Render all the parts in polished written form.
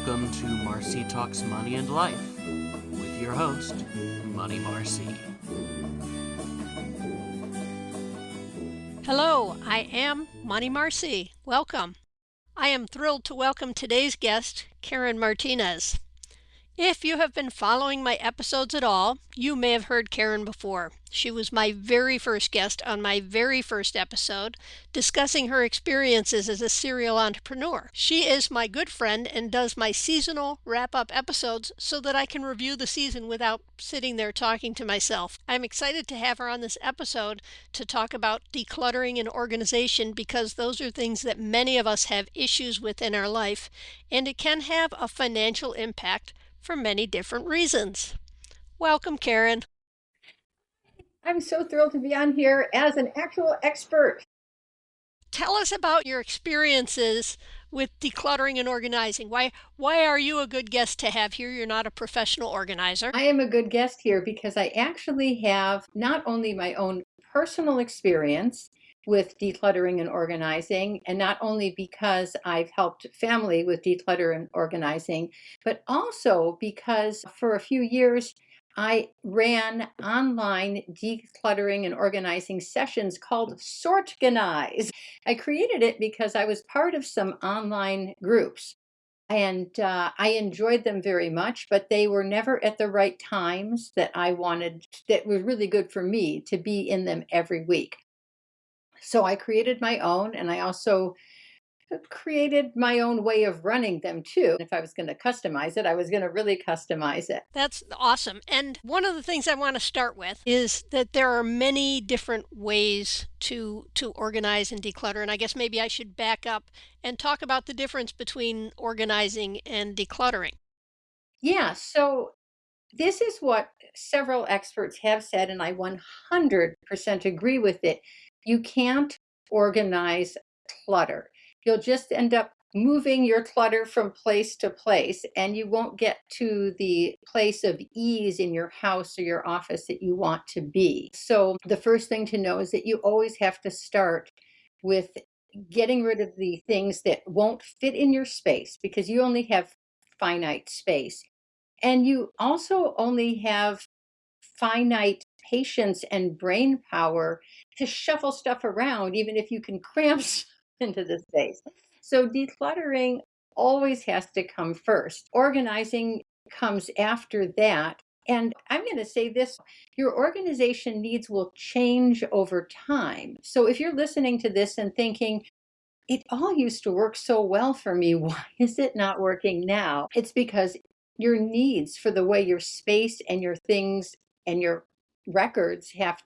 Welcome to Marci Talks Money and Life with your host, Money Marci. Hello, I am Money Marci. Welcome. I am thrilled to welcome today's guest, Caryn Martinez. If you have been following my episodes at all, you may have heard Caryn before. She was my very first guest on my very first episode, discussing her experiences as a serial entrepreneur. She is my good friend and does my seasonal wrap-up episodes so that I can review the season without sitting there talking to myself. I'm excited to have her on this episode to talk about decluttering and organization because those are things that many of us have issues with in our life, and it can have a financial impact for many different reasons. Welcome, Caryn. I'm so thrilled to be on here as an actual expert. Tell us about your experiences with decluttering and organizing. Why are you a good guest to have here? You're not a professional organizer. I am a good guest here because I actually have not only my own personal experience with decluttering and organizing, and not only because I've helped family with declutter and organizing, but also because for a few years I ran online decluttering and organizing sessions called Sortganize. I created it because I was part of some online groups. And I enjoyed them very much, but they were never at the right times that I wanted, that was really good for me to be in them every week. So I created my own, and I also created my own way of running them too. If I was going to customize it, I was going to really customize it. That's awesome. And one of the things I want to start with is that there are many different ways to organize and declutter. And I guess maybe I should back up and talk about the difference between organizing and decluttering. Yeah, so this is what several experts have said, and I 100% agree with it. You can't organize clutter. You'll just end up moving your clutter from place to place, and you won't get to the place of ease in your house or your office that you want to be. So, the first thing to know is that you always have to start with getting rid of the things that won't fit in your space because you only have finite space. And you also only have finite patience and brain power to shuffle stuff around, even if you can cram stuff into the space. So decluttering always has to come first. Organizing comes after that. And I'm going to say this, your organization needs will change over time. So if you're listening to this and thinking, it all used to work so well for me, why is it not working now? It's because your needs for the way your space and your things and your records have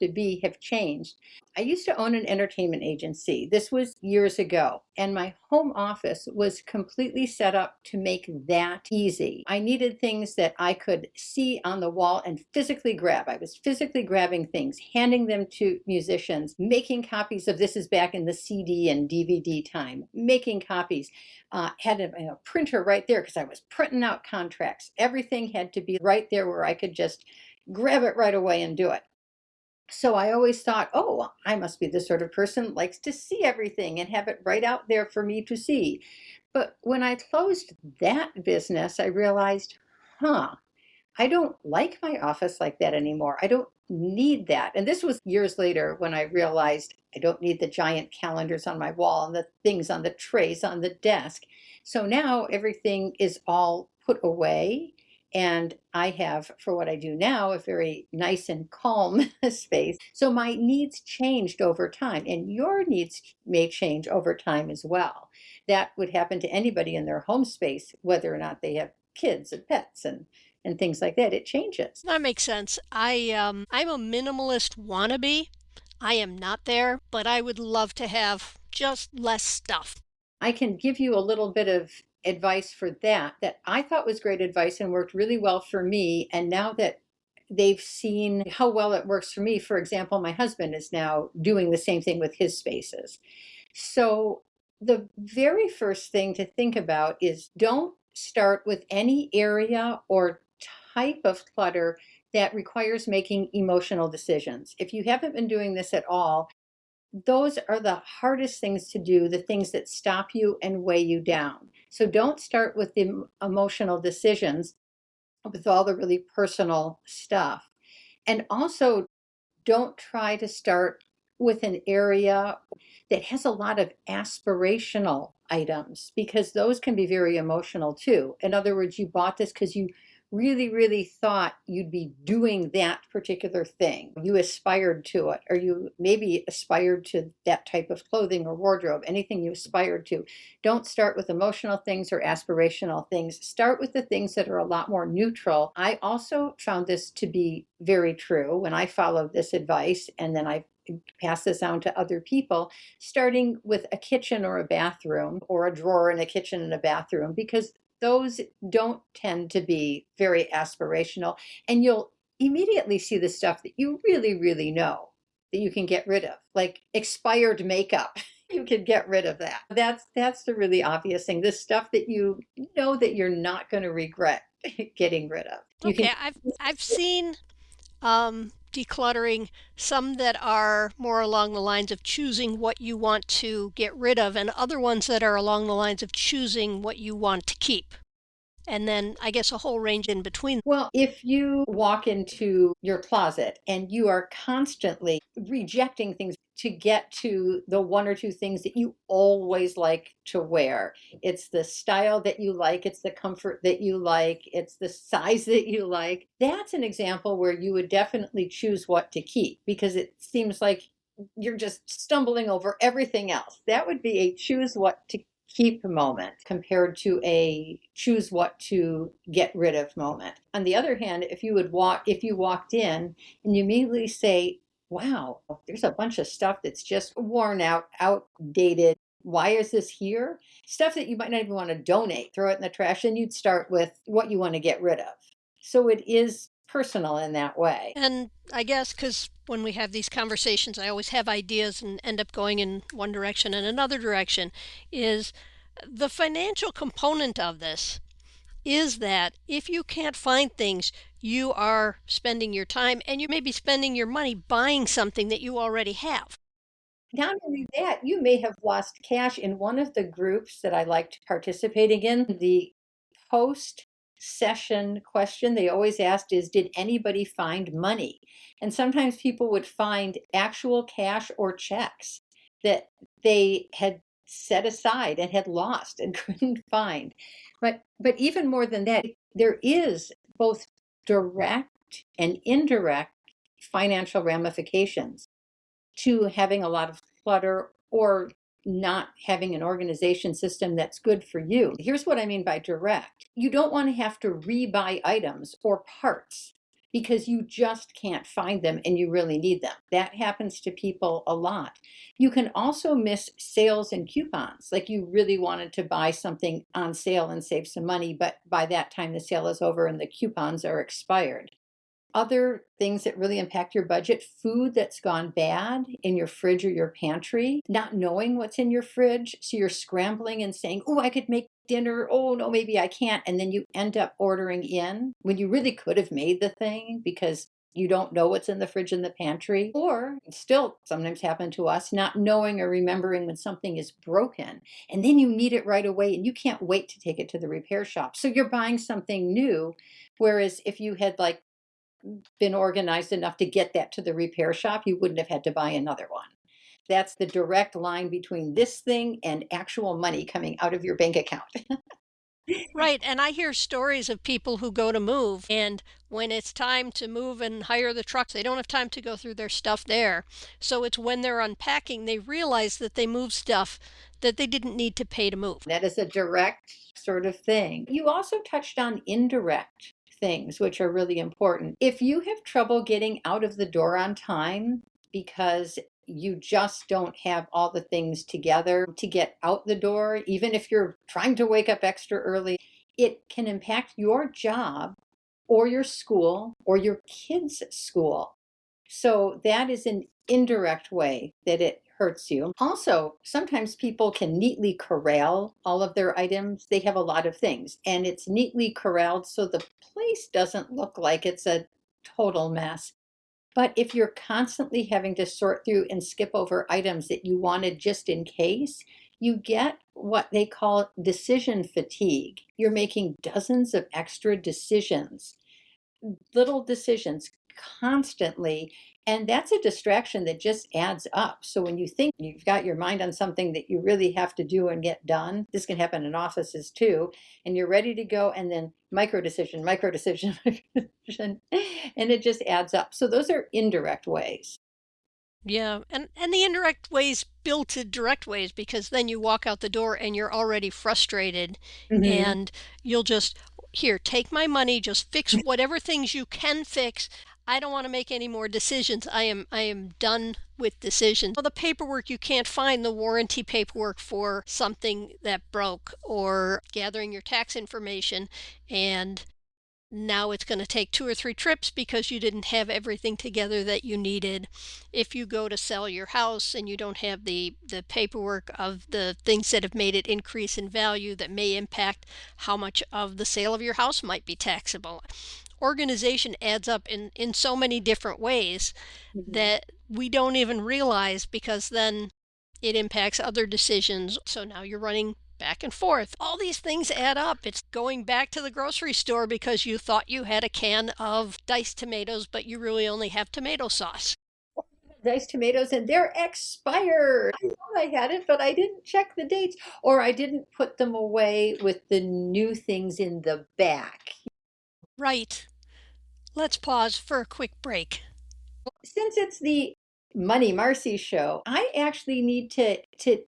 changed. I used to own an entertainment agency. This was years ago, and my home office was completely set up to make that easy. I needed things that I could see on the wall and physically grab. I was physically grabbing things, handing them to musicians, making copies of this is back in the CD and DVD time, making copies. Had a printer right there because I was printing out contracts. Everything had to be right there where I could just grab it right away and do it. So I always thought, oh, I must be the sort of person that likes to see everything and have it right out there for me to see. But when I closed that business, I realized, I don't like my office like that anymore. I don't need that. And this was years later when I realized I don't need the giant calendars on my wall and the things on the trays on the desk. So now everything is all put away. And I have, for what I do now, a very nice and calm space. So my needs changed over time, and your needs may change over time as well. That would happen to anybody in their home space, whether or not they have kids and pets and things like that. It changes. That makes sense. I'm a minimalist wannabe. I am not there, but I would love to have just less stuff. I can give you a little bit of advice for that I thought was great advice and worked really well for me. And now that they've seen how well it works for me, for example, my husband is now doing the same thing with his spaces. So the very first thing to think about is don't start with any area or type of clutter that requires making emotional decisions. If you haven't been doing this at all, those are the hardest things to do, the things that stop you and weigh you down. So don't start with the emotional decisions, with all the really personal stuff. And also, don't try to start with an area that has a lot of aspirational items, because those can be very emotional too. In other words, you bought this because you really, really thought you'd be doing that particular thing. You aspired to it, or you maybe aspired to that type of clothing or wardrobe, anything you aspired to. Don't start with emotional things or aspirational things. Start with the things that are a lot more neutral. I also found this to be very true when I followed this advice, and then I pass this on to other people, starting with a kitchen or a bathroom, or a drawer in a kitchen and a bathroom, because those don't tend to be very aspirational. And you'll immediately see the stuff that you really, really know that you can get rid of, like expired makeup. You can get rid of that. That's the really obvious thing. The stuff that you know that you're not going to regret getting rid of. You can Okay, I've seen decluttering, some that are more along the lines of choosing what you want to get rid of, and other ones that are along the lines of choosing what you want to keep. And then I guess a whole range in between. Well, if you walk into your closet and you are constantly rejecting things to get to the one or two things that you always like to wear, it's the style that you like, it's the comfort that you like, it's the size that you like, that's an example where you would definitely choose what to keep, because it seems like you're just stumbling over everything else. That would be a choose what to keep moment compared to a choose what to get rid of moment. On the other hand, if you walked in and you immediately say, wow, there's a bunch of stuff that's just worn out, outdated. Why is this here? Stuff that you might not even want to donate, throw it in the trash, and you'd start with what you want to get rid of. So it is personal in that way. And I guess because when we have these conversations, I always have ideas and end up going in one direction and another direction, is the financial component of this is that if you can't find things, you are spending your time and you may be spending your money buying something that you already have. Not only that, you may have lost cash. In one of the groups that I liked participating in, the post session question they always asked is, did anybody find money? And sometimes people would find actual cash or checks that they had set aside and had lost and couldn't find. But even more than that, there is both direct and indirect financial ramifications to having a lot of clutter or not having an organization system that's good for you. Here's what I mean by direct. You don't want to have to rebuy items or parts because you just can't find them and you really need them. That happens to people a lot. You can also miss sales and coupons. Like you really wanted to buy something on sale and save some money, but by that time the sale is over and the coupons are expired. Other things that really impact your budget: food that's gone bad in your fridge or your pantry, not knowing what's in your fridge. So you're scrambling and saying, oh, I could make dinner. Oh, no, maybe I can't. And then you end up ordering in when you really could have made the thing because you don't know what's in the fridge and the pantry. Or still sometimes happen to us, not knowing or remembering when something is broken. And then you need it right away and you can't wait to take it to the repair shop. So you're buying something new. Whereas if you had been organized enough to get that to the repair shop, you wouldn't have had to buy another one. That's the direct line between this thing and actual money coming out of your bank account. Right, and I hear stories of people who go to move, and when it's time to move and hire the trucks, they don't have time to go through their stuff there. So it's when they're unpacking, they realize that they move stuff that they didn't need to pay to move. That is a direct sort of thing. You also touched on indirect things, which are really important. If you have trouble getting out of the door on time because you just don't have all the things together to get out the door, even if you're trying to wake up extra early, it can impact your job or your school or your kids' school. So that is an indirect way that it hurts you. Also, sometimes people can neatly corral all of their items. They have a lot of things and it's neatly corralled so the place doesn't look like it's a total mess. But if you're constantly having to sort through and skip over items that you wanted just in case, you get what they call decision fatigue. You're making dozens of extra decisions, little decisions constantly. And that's a distraction that just adds up. So when you think you've got your mind on something that you really have to do and get done, this can happen in offices too, and you're ready to go, and then micro decision, micro decision, micro decision, and it just adds up. So those are indirect ways. Yeah, and the indirect ways build to direct ways, because then you walk out the door and you're already frustrated, Mhm. and you'll just, here, take my money, just fix whatever things you can fix. I don't want to make any more decisions. I am done with decisions. Well, the paperwork, you can't find the warranty paperwork for something that broke, or gathering your tax information, and now it's going to take 2 or 3 trips because you didn't have everything together that you needed. If you go to sell your house and you don't have the paperwork of the things that have made it increase in value, that may impact how much of the sale of your house might be taxable. Organization adds up in so many different ways Mhm. that we don't even realize, because then it impacts other decisions. So now you're running back and forth. All these things add up. It's going back to the grocery store because you thought you had a can of diced tomatoes, but you really only have tomato sauce. Diced tomatoes, and they're expired. I thought I had it, but I didn't check the dates, or I didn't put them away with the new things in the back. Right. Let's pause for a quick break. Since it's the Money Marcy show, I actually need to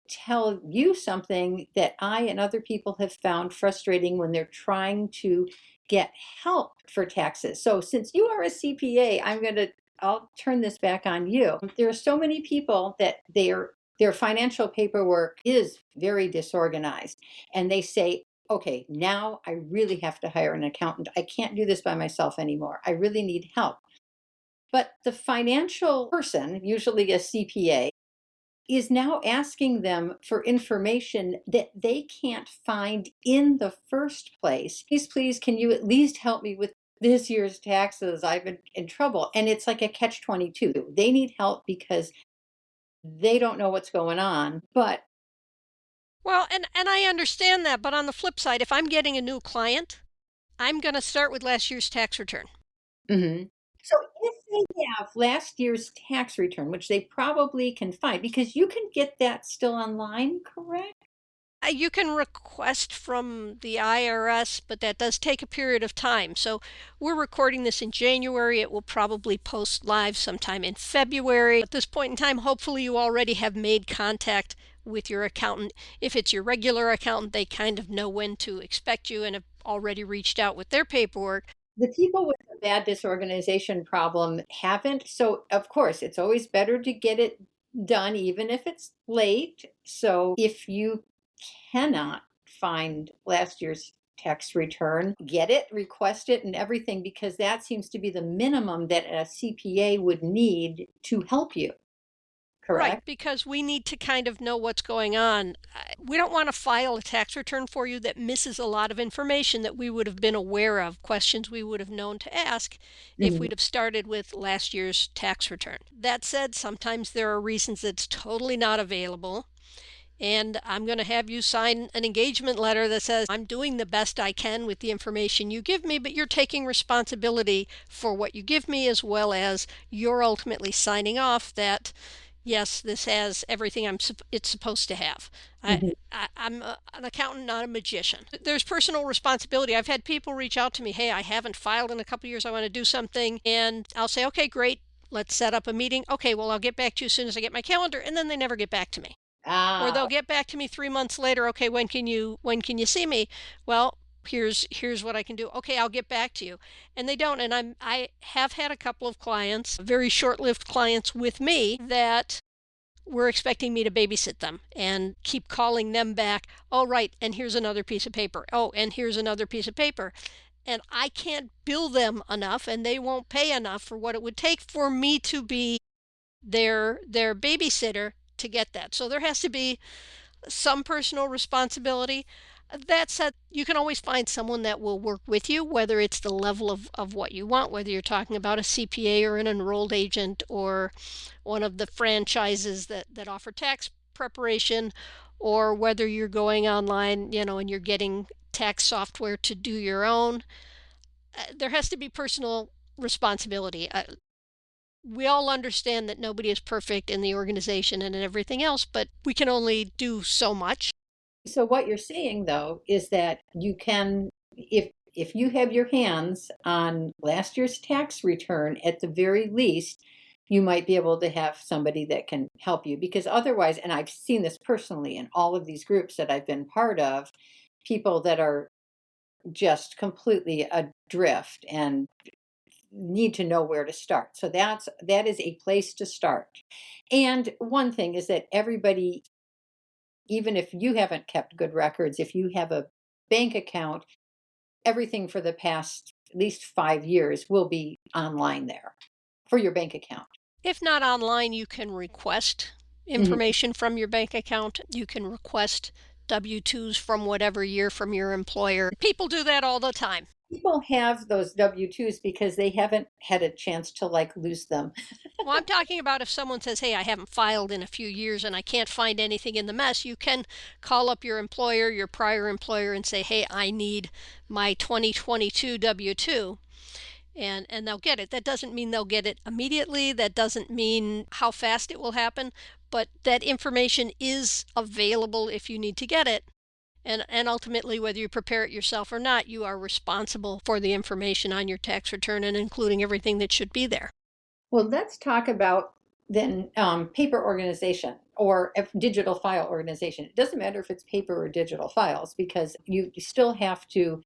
tell you something that I and other people have found frustrating when they're trying to get help for taxes. So since you are a CPA, I'll turn this back on you. There are so many people that their financial paperwork is very disorganized, and they say, okay, now I really have to hire an accountant. I can't do this by myself anymore. I really need help. But the financial person, usually a CPA, is now asking them for information that they can't find in the first place. Please, can you at least help me with this year's taxes? I've been in trouble. And it's like a catch 22. They need help because they don't know what's going on. But Well, and I understand that, but on the flip side, if I'm getting a new client, I'm going to start with last year's tax return. Mhm. So if they have last year's tax return, which they probably can find, because you can get that still online, correct? You can request from the IRS, but that does take a period of time. So we're recording this in January. It will probably post live sometime in February. At this point in time, hopefully you already have made contact with your accountant. If it's your regular accountant, they kind of know when to expect you and have already reached out with their paperwork. The people with a bad disorganization problem haven't. So, of course, it's always better to get it done, even if it's late. So, if you cannot find last year's tax return, get it, request it, and everything, because that seems to be the minimum that a CPA would need to help you, Right, correct? because we need to kind of know what's going on. We don't want to file a tax return for you that misses a lot of information that we would have been aware of, questions we would have known to ask if Mhm. we'd have started with last year's tax return. That said, sometimes there are reasons it's totally not available, and I'm going to have you sign an engagement letter that says, I'm doing the best I can with the information you give me, but you're taking responsibility for what you give me, as well as you're ultimately signing off that yes, this has everything it's supposed to have. Mhm. I'm an accountant, not a magician. There's personal responsibility. I've had people reach out to me, hey, I haven't filed in a couple of years. I want to do something. And I'll say, okay, great. Let's set up a meeting. Okay, well, I'll get back to you as soon as I get my calendar. And then they never get back to me. Or they'll Ah, get back to me 3 months later. Okay, when can you see me? Well, here's what I can do. Okay, I'll get back to you. And they don't. And I have had a couple of clients, very short-lived clients with me, that were expecting me to babysit them and keep calling them back. Oh, right, and here's another piece of paper. Oh, and here's another piece of paper. And I can't bill them enough, and they won't pay enough for what it would take for me to be their babysitter to get that. So there has to be some personal responsibility. That said, you can always find someone that will work with you, whether it's the level of what you want, whether you're talking about a CPA or an enrolled agent or one of the franchises that offer tax preparation, or whether you're going online, and you're getting tax software to do your own. There has to be personal responsibility. We all understand that nobody is perfect in the organization and in everything else, but we can only do so much. So what you're saying though is that you can, if you have your hands on last year's tax return, at the very least, you might be able to have somebody that can help you, because otherwise, and I've seen this personally in all of these groups that I've been part of, people that are just completely adrift and need to know where to start. So that is a place to start. And one thing is that everybody, even if you haven't kept good records, if you have a bank account, everything for the past at least 5 years will be online there for your bank account. If not online, you can request Mhm. information from your bank account. You can request W-2s from whatever year from your employer. People do that all the time. People have those W-2s because they haven't had a chance to lose them. Well, I'm talking about if someone says, hey, I haven't filed in a few years and I can't find anything in the mess, you can call up your employer, your prior employer, and say, hey, I need my 2022 W-2. And they'll get it. That doesn't mean they'll get it immediately. That doesn't mean how fast it will happen, but that information is available if you need to get it. And ultimately, whether you prepare it yourself or not, you are responsible for the information on your tax return and including everything that should be there. Well, let's talk about then paper organization or digital file organization. It doesn't matter if it's paper or digital files, because you still have to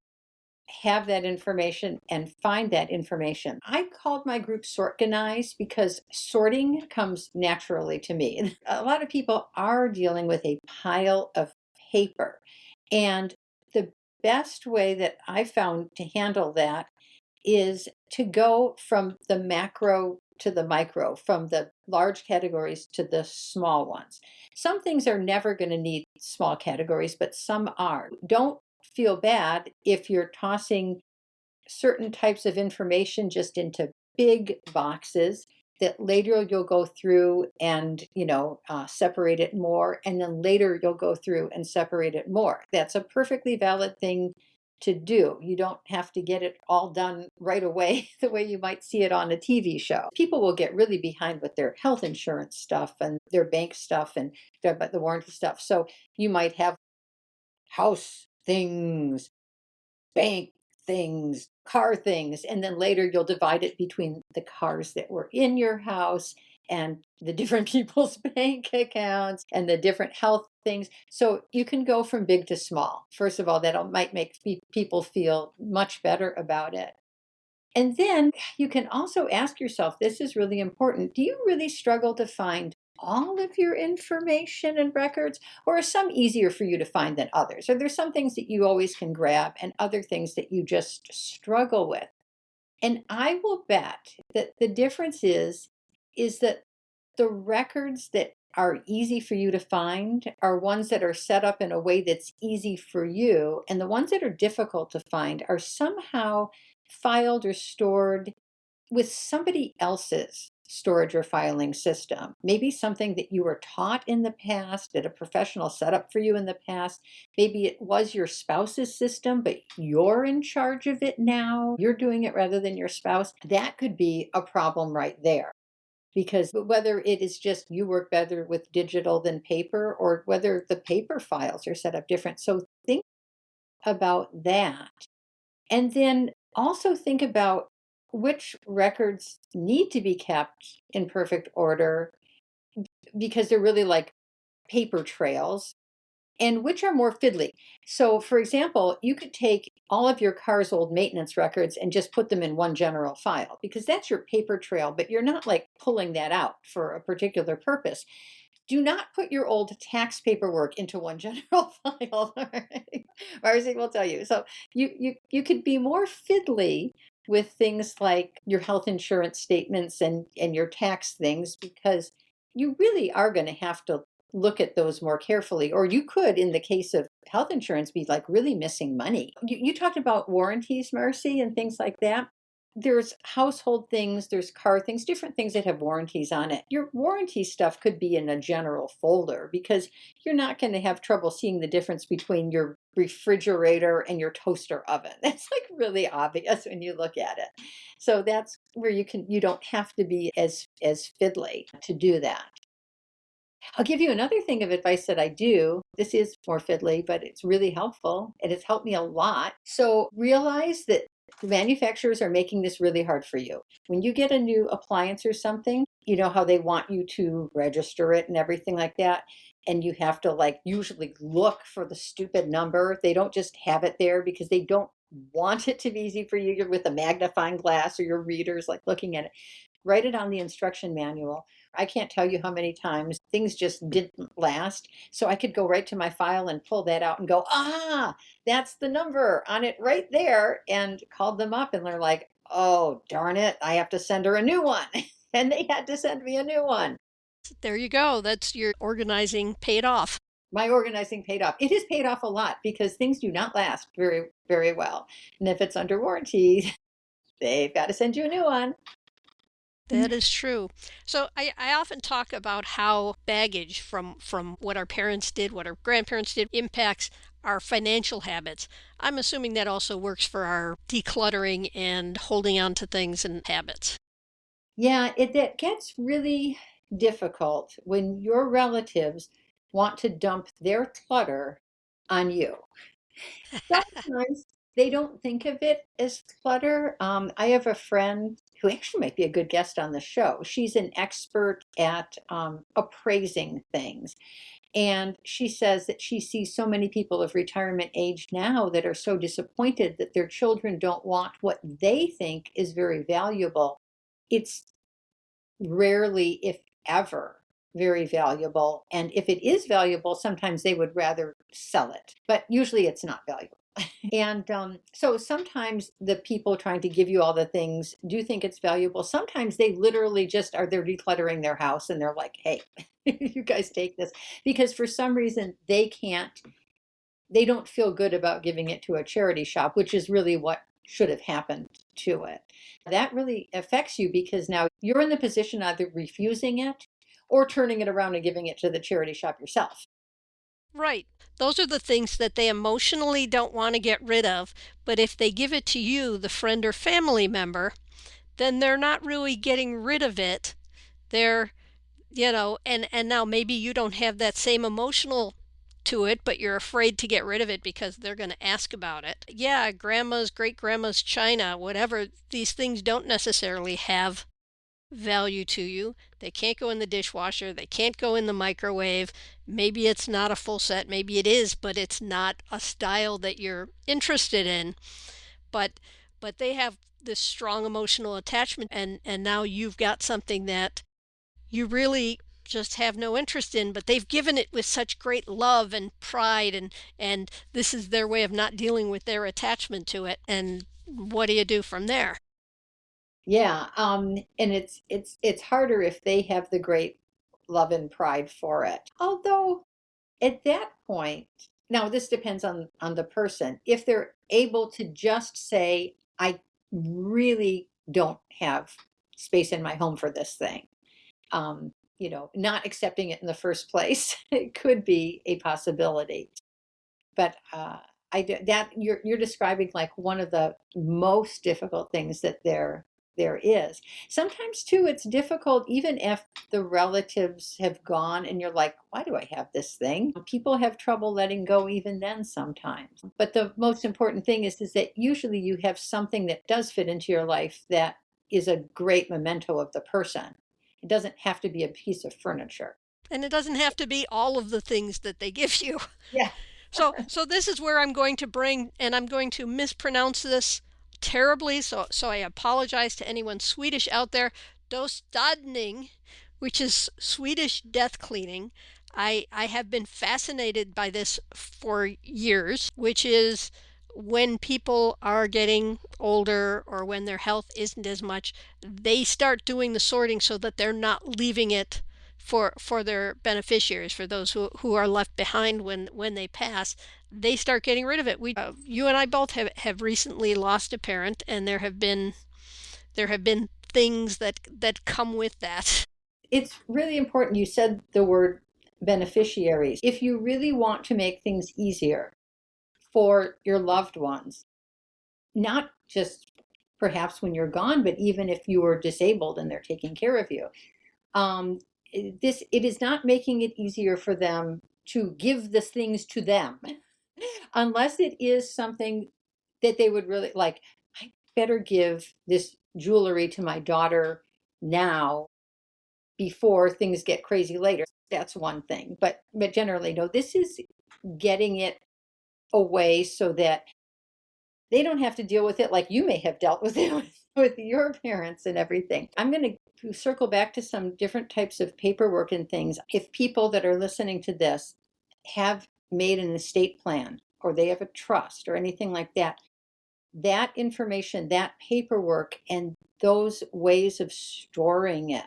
have that information and find that information. I called my group Sortganize because sorting comes naturally to me. A lot of people are dealing with a pile of paper. And the best way that I found to handle that is to go from the macro to the micro, from the large categories to the small ones. Some things are never going to need small categories, but some are. Don't feel bad if you're tossing certain types of information just into big boxes that later you'll go through and separate it more, and then later you'll go through and separate it more. That's a perfectly valid thing to do. You don't have to get it all done right away the way you might see it on a TV show. People will get really behind with their health insurance stuff and their bank stuff and the warranty stuff. So you might have house things, bank things, car things, and then later you'll divide it between the cars that were in your house and the different people's bank accounts and the different health things. So you can go from big to small. First of all, that might make people feel much better about it. And then you can also ask yourself, this is really important. Do you really struggle to find all of your information and records, or are some easier for you to find than others? Are there some things that you always can grab and other things that you just struggle with? And I will bet that the difference is that the records that are easy for you to find are ones that are set up in a way that's easy for you, and the ones that are difficult to find are somehow filed or stored with somebody else's storage or filing system. Maybe something that you were taught in the past, that a professional set up for you in the past. Maybe it was your spouse's system, but you're in charge of it now. You're doing it rather than your spouse. That could be a problem right there. Because whether it is just you work better with digital than paper, or whether the paper files are set up different. So think about that. And then also think about which records need to be kept in perfect order because they're really like paper trails, and which are more fiddly. So, for example, you could take all of your car's old maintenance records and just put them in one general file, because that's your paper trail, but you're not like pulling that out for a particular purpose. Do not put your old tax paperwork into one general file. Marci will tell you. So you could be more fiddly with things like your health insurance statements and your tax things, because you really are going to have to look at those more carefully. Or you could, in the case of health insurance be like really missing money. You talked about warranties, Marci, and things like that. There's household things, there's car things, different things that have warranties on it. Your warranty stuff could be in a general folder because you're not going to have trouble seeing the difference between your refrigerator and your toaster oven. That's like really obvious when you look at it. So that's where you don't have to be as fiddly to do that. I'll give you another thing of advice that I do. This is more fiddly, but it's really helpful and it's helped me a lot. So realize that the manufacturers are making this really hard for you. When you get a new appliance or something, you know how they want you to register it and everything like that. And you have to like usually look for the stupid number. They don't just have it there because they don't want it to be easy for you. You're with a magnifying glass or your readers like looking at it. Write it on the instruction manual. I can't tell you how many times things just didn't last. So I could go right to my file and pull that out and go, that's the number on it right there, and called them up and they're like, oh, darn it, I have to send her a new one. And they had to send me a new one. There you go. That's your organizing paid off. My organizing paid off. It has paid off a lot because things do not last very, very well. And if it's under warranty, they've got to send you a new one. That is true. So I often talk about how baggage from what our parents did, what our grandparents did, impacts our financial habits. I'm assuming that also works for our decluttering and holding on to things and habits. Yeah, that gets really difficult when your relatives want to dump their clutter on you. Sometimes they don't think of it as clutter. I have a friend who actually might be a good guest on the show. She's an expert at appraising things. And she says that she sees so many people of retirement age now that are so disappointed that their children don't want what they think is very valuable. It's rarely, if ever, very valuable. And if it is valuable, sometimes they would rather sell it, but usually it's not valuable. And so sometimes the people trying to give you all the things do think it's valuable. Sometimes they literally just are they're decluttering their house and they're like, hey, you guys take this. Because for some reason they don't feel good about giving it to a charity shop, which is really what should have happened to it. That really affects you because now you're in the position either refusing it or turning it around and giving it to the charity shop yourself. Right. Those are the things that they emotionally don't want to get rid of, but if they give it to you, the friend or family member, then they're not really getting rid of it. They're, and now maybe you don't have that same emotional to it, but you're afraid to get rid of it because they're going to ask about it. Yeah, grandma's, great grandma's china, whatever, these things don't necessarily have value to you. They can't go in the dishwasher, they can't go in the microwave. Maybe it's not a full set, maybe it is, but it's not a style that you're interested in. But they have this strong emotional attachment, and now you've got something that you really just have no interest in, but they've given it with such great love and pride, and this is their way of not dealing with their attachment to it. And what do you do from there? Yeah, and it's harder if they have the great love and pride for it. Although at that point, now this depends on the person. If they're able to just say, I really don't have space in my home for this thing, not accepting it in the first place, it could be a possibility. But that you're describing like one of the most difficult things that there is. Sometimes too, it's difficult even if the relatives have gone and you're like, why do I have this thing? People have trouble letting go even then sometimes. But the most important thing is that usually you have something that does fit into your life that is a great memento of the person. It doesn't have to be a piece of furniture. And it doesn't have to be all of the things that they give you. Yeah. So this is where I'm going to bring, and I'm going to mispronounce this terribly, so I apologize to anyone Swedish out there. Dostadning, which is Swedish death cleaning. I have been fascinated by this for years, which is when people are getting older or when their health isn't as much, they start doing the sorting so that they're not leaving it for their beneficiaries, for those who are left behind when they pass, they start getting rid of it. You and I both have recently lost a parent, and there have been things that come with that. It's really important. You said the word beneficiaries. If you really want to make things easier for your loved ones, not just perhaps when you're gone, but even if you are disabled and they're taking care of you, it is not making it easier for them to give the things to them, unless it is something that they would really like. I better give this jewelry to my daughter now before things get crazy later. That's one thing, but generally, no. This is getting it away so that they don't have to deal with it like you may have dealt with it with your parents and everything. I'm going to circle back to some different types of paperwork and things. If people that are listening to this have made an estate plan or they have a trust or anything like that, that information, that paperwork, and those ways of storing it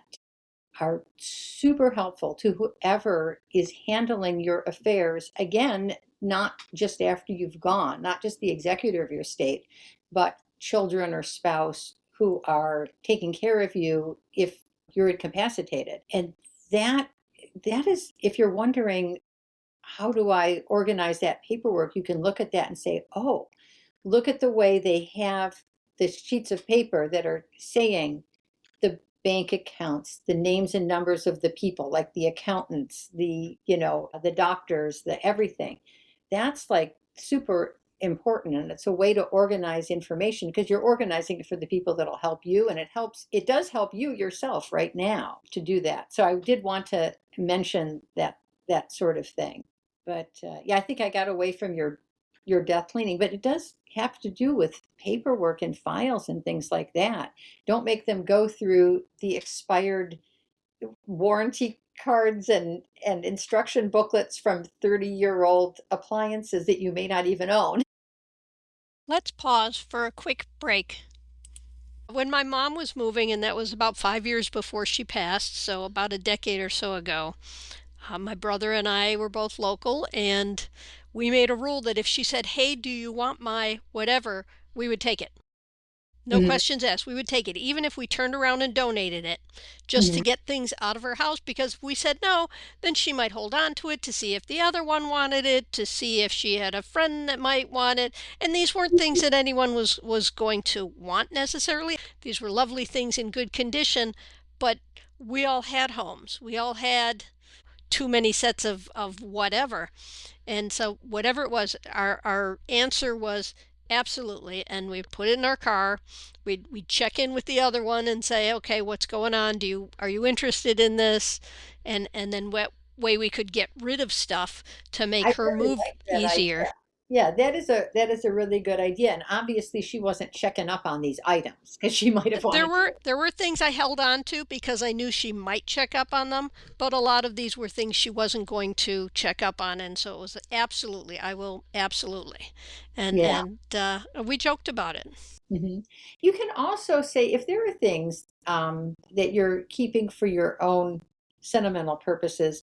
are super helpful to whoever is handling your affairs. Again, not just after you've gone, not just the executor of your estate, but children or spouse who are taking care of you if you're incapacitated. And that is, if you're wondering, how do I organize that paperwork? You can look at that and say, oh, look at the way they have the sheets of paper that are saying the bank accounts, the names and numbers of the people, like the accountants, the doctors, the everything. That's like super important. And it's a way to organize information because you're organizing it for the people that'll help you. And it does help you yourself right now to do that. So I did want to mention that sort of thing. But yeah, I think I got away from your death cleaning, but it does have to do with paperwork and files and things like that. Don't make them go through the expired warranty cards and instruction booklets from 30-year-old appliances that you may not even own. Let's pause for a quick break. When my mom was moving, and that was about 5 years before she passed, so about a decade or so ago, my brother and I were both local, and we made a rule that if she said, "Hey, do you want my whatever?" we would take it. No Mhm. questions asked. We would take it, even if we turned around and donated it, just to Mhm. get things out of her house. Because if we said no, then she might hold on to it to see if the other one wanted it, to see if she had a friend that might want it. And these weren't things that anyone was going to want necessarily. These were lovely things in good condition, but we all had homes. We all had too many sets of whatever. And so whatever it was, our answer was absolutely. And we put it in our car. We'd check in with the other one and say, okay, what's going on? Are you interested in this? And then what way we could get rid of stuff to I make her really move like that easier. idea. Yeah, that is a really good idea. And obviously she wasn't checking up on these items because she might have There wanted to. were things I held on to because I knew she might check up on them, but a lot of these were things she wasn't going to check up on, and so it was absolutely, I will absolutely, Yeah. and we joked about it. Mhm. You can also say if there are things that you're keeping for your own sentimental purposes,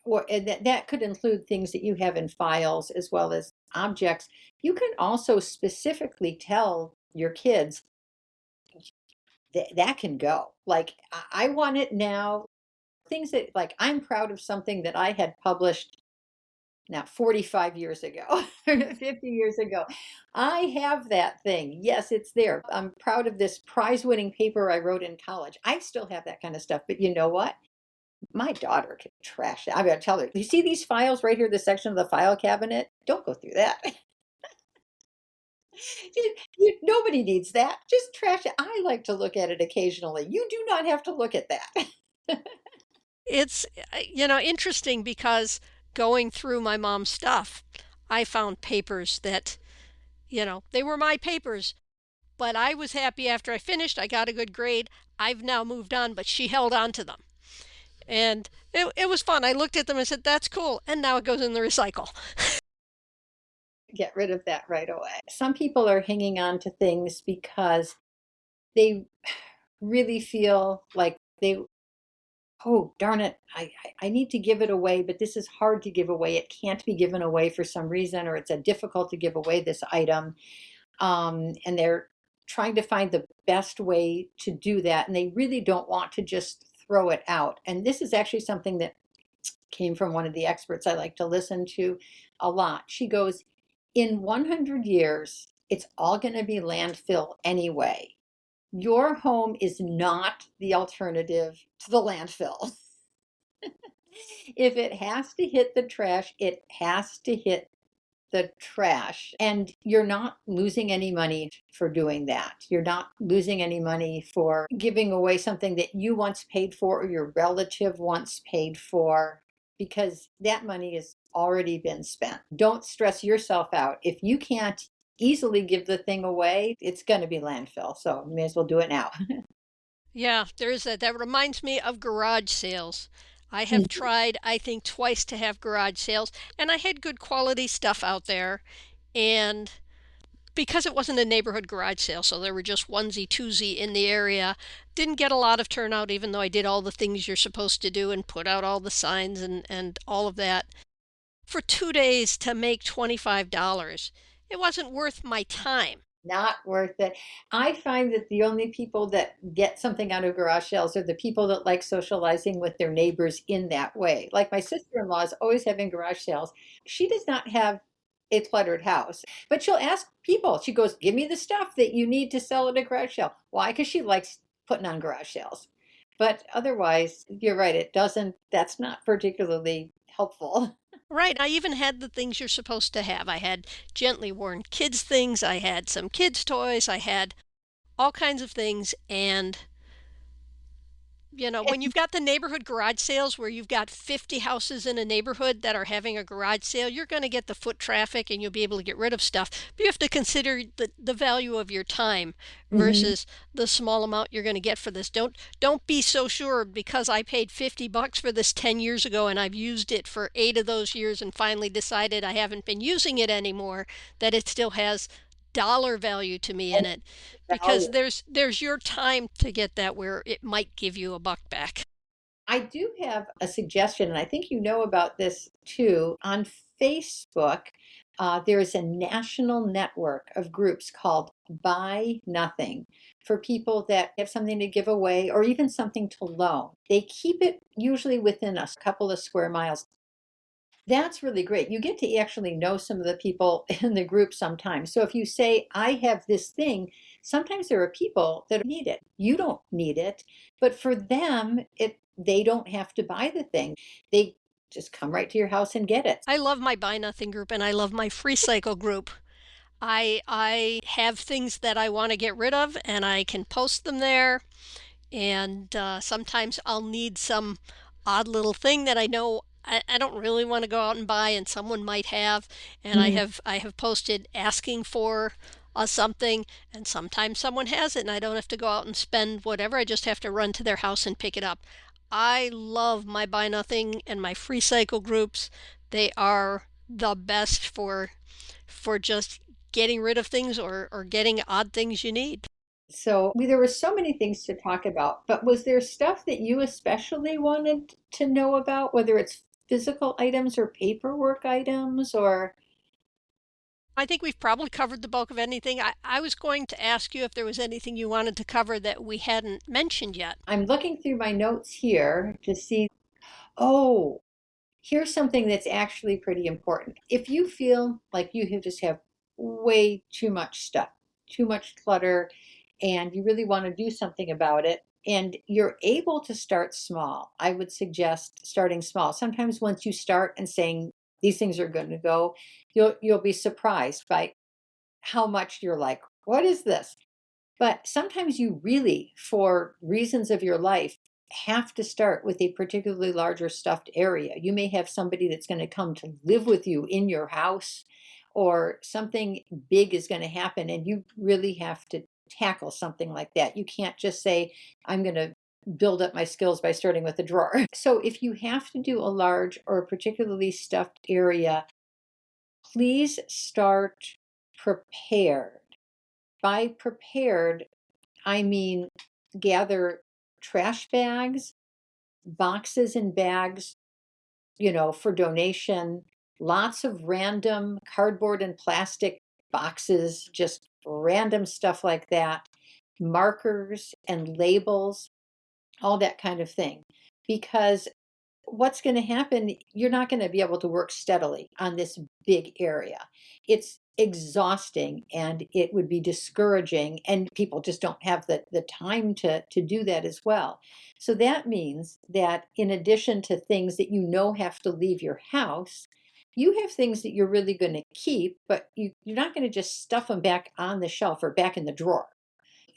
or and that could include things that you have in files as well as objects. You can also specifically tell your kids that that can go. Like, I want it now. Things that, like, I'm proud of something that I had published now 45 years ago, 50 years ago. I have that thing. Yes, it's there. I'm proud of this prize winning paper I wrote in college. I still have that kind of stuff. But you know what? My daughter can trash it. I'm going to tell her, you see these files right here, this section of the file cabinet? Don't go through that. Nobody needs that. Just trash it. I like to look at it occasionally. You do not have to look at that. It's interesting because going through my mom's stuff, I found papers that they were my papers, but I was happy after I finished. I got a good grade. I've now moved on, but she held on to them. And it was fun. I looked at them and said, that's cool. And now it goes in the recycle. Get rid of that right away. Some people are hanging on to things because they really feel like they oh, darn it, I need to give it away, but this is hard to give away. It can't be given away for some reason, or it's difficult to give away this item. And they're trying to find the best way to do that. And they really don't want to just throw it out. And this is actually something that came from one of the experts I like to listen to a lot. She goes, in 100 years, it's all going to be landfill anyway. Your home is not the alternative to the landfill. If it has to hit the trash, it has to hit the trash. And you're not losing any money for doing that. You're not losing any money for giving away something that you once paid for or your relative once paid for, because that money has already been spent. Don't stress yourself out. If you can't easily give the thing away, it's going to be landfill. So you may as well do it now. Yeah, there is that. That reminds me of garage sales. I have tried, I think, twice to have garage sales, and I had good quality stuff out there. And because it wasn't a neighborhood garage sale, so there were just onesie, twosie in the area, didn't get a lot of turnout, even though I did all the things you're supposed to do and put out all the signs and all of that. For 2 days to make $25, it wasn't worth my time. Not worth it. I find that the only people that get something out of garage sales are the people that like socializing with their neighbors in that way. Like my sister-in-law is always having garage sales. She does not have a cluttered house, but she'll ask people. She goes, "Give me the stuff that you need to sell at a garage sale." Why? Because she likes putting on garage sales. But otherwise, you're right. It doesn't, that's not particularly helpful. Right, I even had the things you're supposed to have. I had gently worn kids' things, I had some kids' toys, I had all kinds of things. And when you've got the neighborhood garage sales where you've got 50 houses in a neighborhood that are having a garage sale, you're going to get the foot traffic and you'll be able to get rid of stuff. But you have to consider the value of your time Mhm. versus the small amount you're going to get for this. Don't be so sure because I paid $50 for this 10 years ago and I've used it for 8 of those years and finally decided I haven't been using it anymore, that it still has dollar value to me in it, because Value. there's your time to get that where it might give you a buck back. I do have a suggestion, and I think you know about this too. On Facebook, there is a national network of groups called Buy Nothing for people that have something to give away or even something to loan. They keep it usually within a couple of square miles. That's really great. You get to actually know some of the people in the group sometimes. So if you say, I have this thing, sometimes there are people that need it. You don't need it, but for them, they don't have to buy the thing. They just come right to your house and get it. I love my Buy Nothing group and I love my Free Cycle group. I have things that I want to get rid of and I can post them there. And sometimes I'll need some odd little thing that I know I don't really want to go out and buy, and someone might have. And I Mhm. have posted asking for something, and sometimes someone has it, and I don't have to go out and spend whatever. I just have to run to their house and pick it up. I love my Buy Nothing and my Free Cycle groups. They are the best for just getting rid of things or getting odd things you need. So there were so many things to talk about, but was there stuff that you especially wanted to know about, whether it's physical items or paperwork items or? I think we've probably covered the bulk of anything. I was going to ask you if there was anything you wanted to cover that we hadn't mentioned yet. I'm looking through my notes here to see, oh, here's something that's actually pretty important. If you feel like just have way too much stuff, too much clutter, and you really want to do something about it, and you're able to start small, I would suggest starting small. Sometimes once you start and saying these things are going to go, you'll be surprised by how much you're like, what is this? But sometimes you really, for reasons of your life, have to start with a particularly large or stuffed area. You may have somebody that's going to come to live with you in your house, or something big is going to happen, and you really have to tackle something like that. You can't just say, I'm going to build up my skills by starting with a drawer. So if you have to do a large or a particularly stuffed area, please start prepared. By prepared, I mean gather trash bags, boxes and bags, for donation, lots of random cardboard and plastic boxes, just random stuff like that, markers and labels, all that kind of thing. Because what's going to happen, you're not going to be able to work steadily on this big area. It's exhausting and it would be discouraging, and people just don't have the time to do that as well. So that means that in addition to things that have to leave your house, you have things that you're really going to keep, but you're not going to just stuff them back on the shelf or back in the drawer.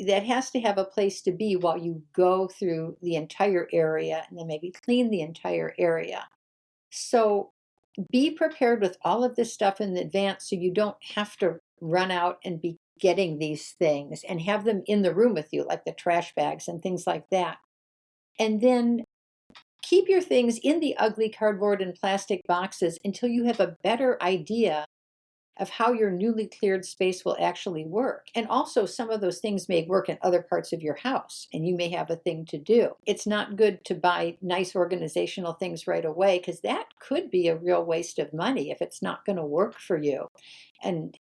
That has to have a place to be while you go through the entire area and then maybe clean the entire area. So be prepared with all of this stuff in advance so you don't have to run out and be getting these things, and have them in the room with you, like the trash bags and things like that. And then keep your things in the ugly cardboard and plastic boxes until you have a better idea of how your newly cleared space will actually work. And also, some of those things may work in other parts of your house, and you may have a thing to do. It's not good to buy nice organizational things right away, because that could be a real waste of money if it's not going to work for you. And,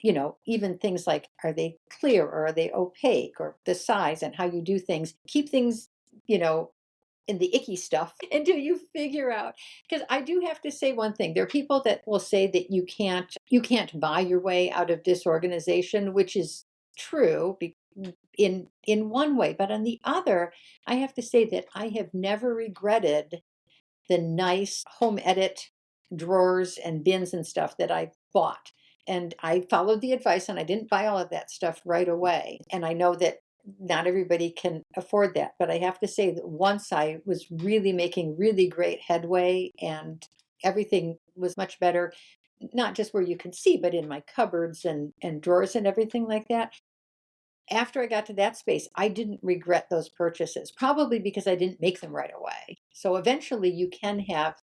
even things like, are they clear or are they opaque, or the size and how you do things. Keep things, in the icky stuff until you figure out. Because I do have to say one thing: there are people that will say that you can't buy your way out of disorganization, which is true in one way. But on the other, I have to say that I have never regretted the nice home edit drawers and bins and stuff that I bought. And I followed the advice, and I didn't buy all of that stuff right away. And I know that not everybody can afford that. But I have to say that once I was really making really great headway, and everything was much better, not just where you can see, but in my cupboards and drawers and everything like that. After I got to that space, I didn't regret those purchases, probably because I didn't make them right away. So eventually you can have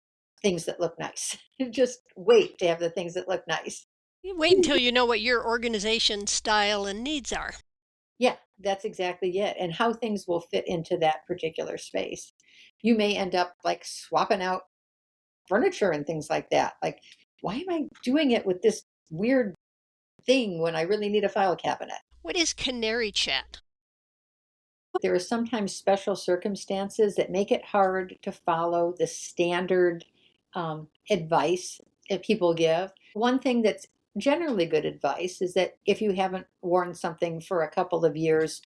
things that look nice. Just wait to have the things that look nice. Wait until you know what your organization style and needs are. Yeah, that's exactly it. And how things will fit into that particular space. You may end up like swapping out furniture and things like that. Like, why am I doing it with this weird thing when I really need a file cabinet? What is canary chat? There are sometimes special circumstances that make it hard to follow the standard advice that people give. One thing that's generally good advice is that if you haven't worn something for a couple of years,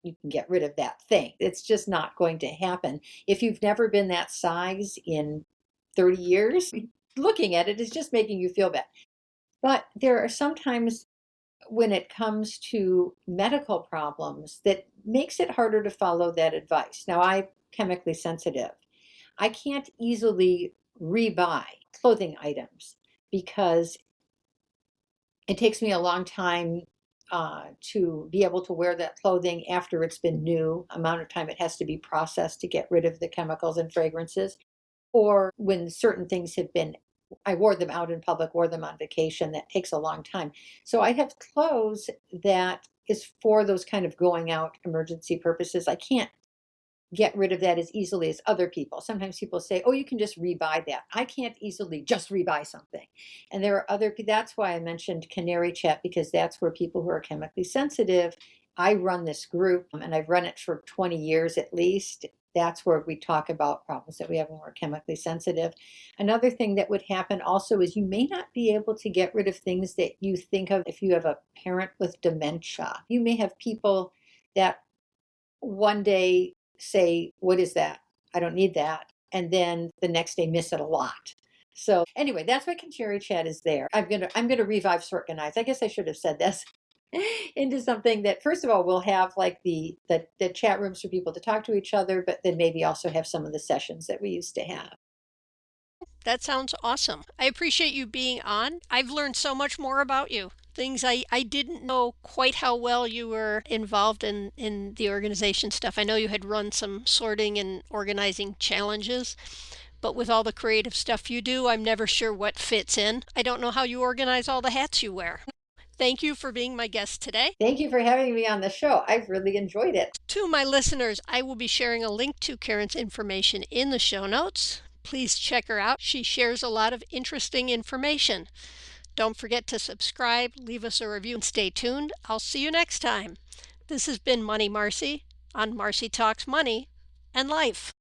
you can get rid of that thing. It's just not going to happen. If you've never been that size in 30 years, looking at it is just making you feel bad. But there are sometimes, when it comes to medical problems, that makes it harder to follow that advice. Now, I'm chemically sensitive. I can't easily rebuy clothing items because it takes me a long time to be able to wear that clothing after it's been new. Amount of time it has to be processed to get rid of the chemicals and fragrances. Or when certain things have been, I wore them out in public, wore them on vacation. That takes a long time. So I have clothes that is for those kind of going out emergency purposes. I can't get rid of that as easily as other people. Sometimes people say, oh, you can just rebuy that. I can't easily just rebuy something. And there are that's why I mentioned Canary Chat, because that's where people who are chemically sensitive, I run this group, and I've run it for 20 years at least. That's where we talk about problems that we have when we're chemically sensitive. Another thing that would happen also is you may not be able to get rid of things that you think of if you have a parent with dementia. You may have people that one day say, what is that? I don't need that. And then the next day miss it a lot. So anyway, that's why Canary Chat is there. I'm gonna revive Sorganize. I guess I should have said this into something that, first of all, we'll have like the chat rooms for people to talk to each other, but then maybe also have some of the sessions that we used to have. That sounds awesome. I appreciate you being on. I've learned so much more about you. Things I didn't know quite how well you were involved in the organization stuff. I know you had run some sorting and organizing challenges, but with all the creative stuff you do, I'm never sure what fits in. I don't know how you organize all the hats you wear. Thank you for being my guest today. Thank you for having me on the show. I've really enjoyed it. To my listeners, I will be sharing a link to Caryn's information in the show notes. Please check her out. She shares a lot of interesting information. Don't forget to subscribe, leave us a review, and stay tuned. I'll see you next time. This has been Money Marci on Marci Talks Money and Life.